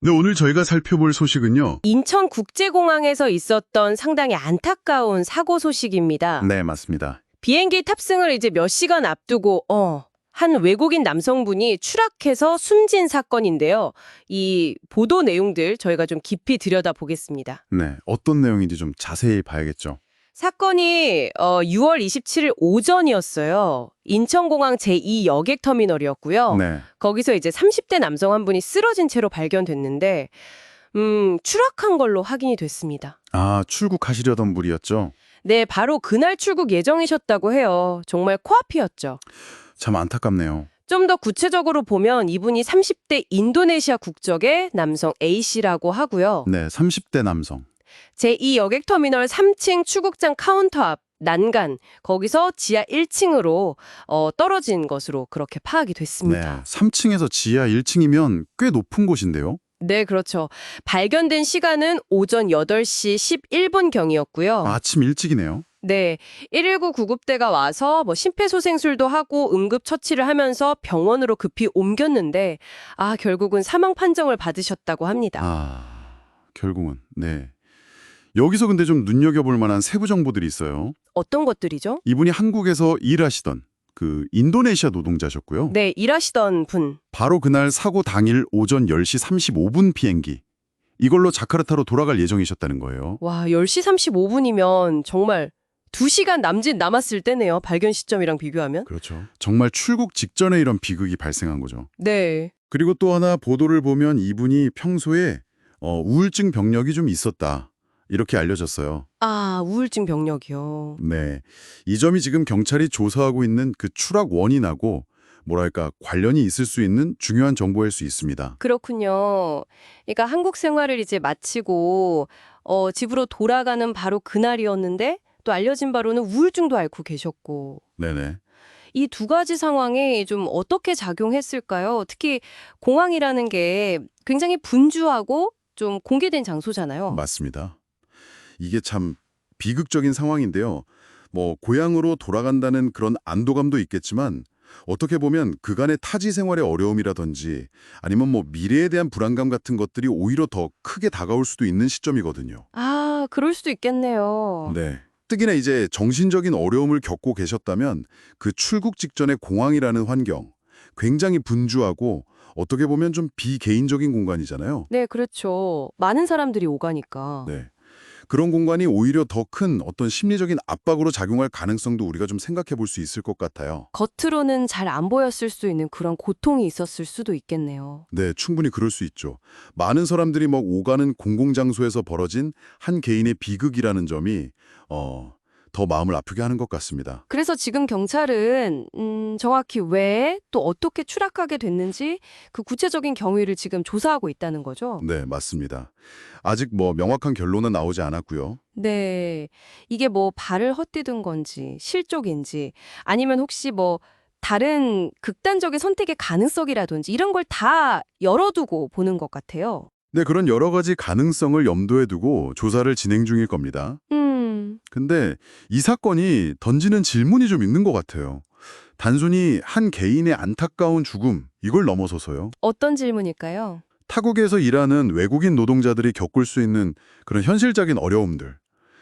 네, 오늘 저희가 살펴볼 소식은요. 인천국제공항에서 있었던 상당히 안타까운 사고 소식입니다. 네, 맞습니다. 비행기 탑승을 이제 몇 시간 앞두고 한 외국인 남성분이 추락해서 숨진 사건인데요. 이 보도 내용들 저희가 좀 깊이 들여다보겠습니다. 네, 어떤 내용인지 좀 자세히 봐야겠죠. 사건이 6월 27일 오전이었어요. 인천공항 제2여객터미널이었고요. 네, 거기서 이제 30대 남성 한 분이 쓰러진 채로 발견됐는데 추락한 걸로 확인이 됐습니다. 아, 출국하시려던 분이었죠. 네, 바로 그날 출국 예정이셨다고 해요. 정말 코앞이었죠. 참 안타깝네요. 좀 더 구체적으로 보면 이분이 30대 인도네시아 국적의 남성 A씨라고 하고요. 네, 30대 남성. 제2여객터미널 3층 출국장 카운터 앞 난간, 거기서 지하 1층으로 떨어진 것으로 그렇게 파악이 네, 됐습니다. 3층에서 지하 1층이면 꽤 높은 곳인데요. 네, 그렇죠. 발견된 시간은 오전 8시 11분경이었고요. 아침 일찍이네요. 네, 119 구급대가 와서 심폐소생술도 하고 응급처치를 하면서 병원으로 급히 옮겼는데 결국은 사망 판정을 받으셨다고 합니다. 결국은. 네. 여기서 근데 좀 눈여겨볼 만한 세부 정보들이 있어요. 어떤 것들이죠? 이분이 한국에서 일하시던 그 인도네시아 노동자셨고요. 네, 일하시던 분. 바로 그날 사고 당일 오전 10시 35분 비행기. 이걸로 자카르타로 돌아갈 예정이셨다는 거예요. 와, 10시 35분이면 정말 2시간 남짓 남았을 때네요. 발견 시점이랑 비교하면. 그렇죠. 정말 출국 직전에 이런 비극이 발생한 거죠. 네. 그리고 또 하나 보도를 보면 이분이 평소에 우울증 병력이 좀 있었다. 이렇게 알려졌어요. 우울증 병력이요. 네. 이 점이 지금 경찰이 조사하고 있는 그 추락 원인하고 뭐랄까 관련이 있을 수 있는 중요한 정보일 수 있습니다. 그렇군요. 그러니까 한국 생활을 이제 마치고 집으로 돌아가는 바로 그날이었는데 또 알려진 바로는 우울증도 앓고 계셨고. 네네. 이 두 가지 상황이 좀 어떻게 작용했을까요? 특히 공항이라는 게 굉장히 분주하고 좀 공개된 장소잖아요. 맞습니다. 이게 참 비극적인 상황인데요. 고향으로 돌아간다는 그런 안도감도 있겠지만 어떻게 보면 그간의 타지 생활의 어려움이라든지 아니면 미래에 대한 불안감 같은 것들이 오히려 더 크게 다가올 수도 있는 시점이거든요. 그럴 수도 있겠네요. 네. 특히나 이제 정신적인 어려움을 겪고 계셨다면 그 출국 직전의 공항이라는 환경, 굉장히 분주하고 어떻게 보면 좀 비개인적인 공간이잖아요. 네, 그렇죠. 많은 사람들이 오가니까. 네. 그런 공간이 오히려 더 큰 어떤 심리적인 압박으로 작용할 가능성도 우리가 좀 생각해 볼 수 있을 것 같아요. 겉으로는 잘 안 보였을 수 있는 그런 고통이 있었을 수도 있겠네요. 네, 충분히 그럴 수 있죠. 많은 사람들이 오가는 공공장소에서 벌어진 한 개인의 비극이라는 점이 더 마음을 아프게 하는 것 같습니다. 그래서 지금 경찰은 정확히 왜 또 어떻게 추락하게 됐는지 그 구체적인 경위를 지금 조사하고 있다는 거죠? 네, 맞습니다. 아직 명확한 결론은 나오지 않았고요. 네. 이게 발을 헛디딘 건지 실족인지 아니면 혹시 다른 극단적인 선택의 가능성이라든지 이런 걸 다 열어두고 보는 것 같아요. 네, 그런 여러 가지 가능성을 염두에 두고 조사를 진행 중일 겁니다. 근데 이 사건이 던지는 질문이 좀 있는 것 같아요. 단순히 한 개인의 안타까운 죽음, 이걸 넘어서서요. 어떤 질문일까요? 타국에서 일하는 외국인 노동자들이 겪을 수 있는 그런 현실적인 어려움들,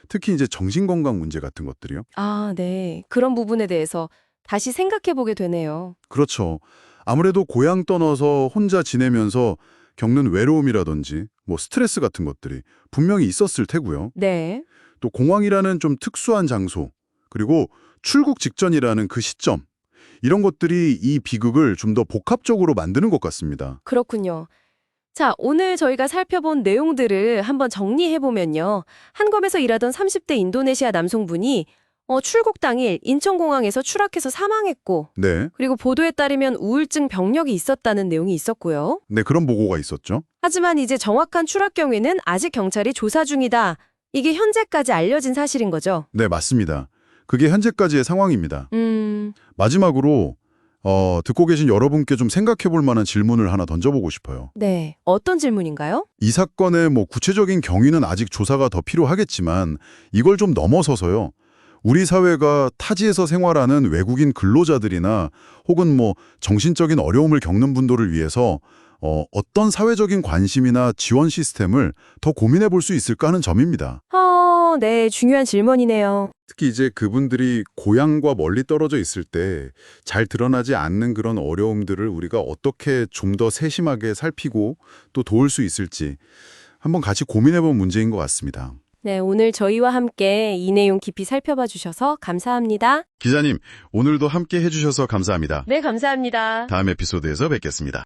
특히 이제 정신건강 문제 같은 것들이요. 네. 그런 부분에 대해서 다시 생각해보게 되네요. 그렇죠. 아무래도 고향 떠나서 혼자 지내면서 겪는 외로움이라든지 스트레스 같은 것들이 분명히 있었을 테고요. 네. 또 공항이라는 좀 특수한 장소, 그리고 출국 직전이라는 그 시점, 이런 것들이 이 비극을 좀 더 복합적으로 만드는 것 같습니다. 그렇군요. 자, 오늘 저희가 살펴본 내용들을 한번 정리해보면요. 한검에서 일하던 30대 인도네시아 남성분이 출국 당일 인천공항에서 추락해서 사망했고, 네, 그리고 보도에 따르면 우울증 병력이 있었다는 내용이 있었고요. 네, 그런 보고가 있었죠. 하지만 이제 정확한 추락 경위는 아직 경찰이 조사 중이다. 이게 현재까지 알려진 사실인 거죠. 네, 맞습니다. 그게 현재까지의 상황입니다. 마지막으로 듣고 계신 여러분께 좀 생각해 볼 만한 질문을 하나 던져보고 싶어요. 네. 어떤 질문인가요? 이 사건의 구체적인 경위는 아직 조사가 더 필요하겠지만 이걸 좀 넘어서서요. 우리 사회가 타지에서 생활하는 외국인 근로자들이나 혹은 정신적인 어려움을 겪는 분들을 위해서 어떤 사회적인 관심이나 지원 시스템을 더 고민해 볼 수 있을까 하는 점입니다. 네, 중요한 질문이네요. 특히 이제 그분들이 고향과 멀리 떨어져 있을 때 잘 드러나지 않는 그런 어려움들을 우리가 어떻게 좀 더 세심하게 살피고 또 도울 수 있을지 한번 같이 고민해 본 문제인 것 같습니다. 네, 오늘 저희와 함께 이 내용 깊이 살펴봐 주셔서 감사합니다. 기자님, 오늘도 함께 해주셔서 감사합니다. 네, 감사합니다. 다음 에피소드에서 뵙겠습니다.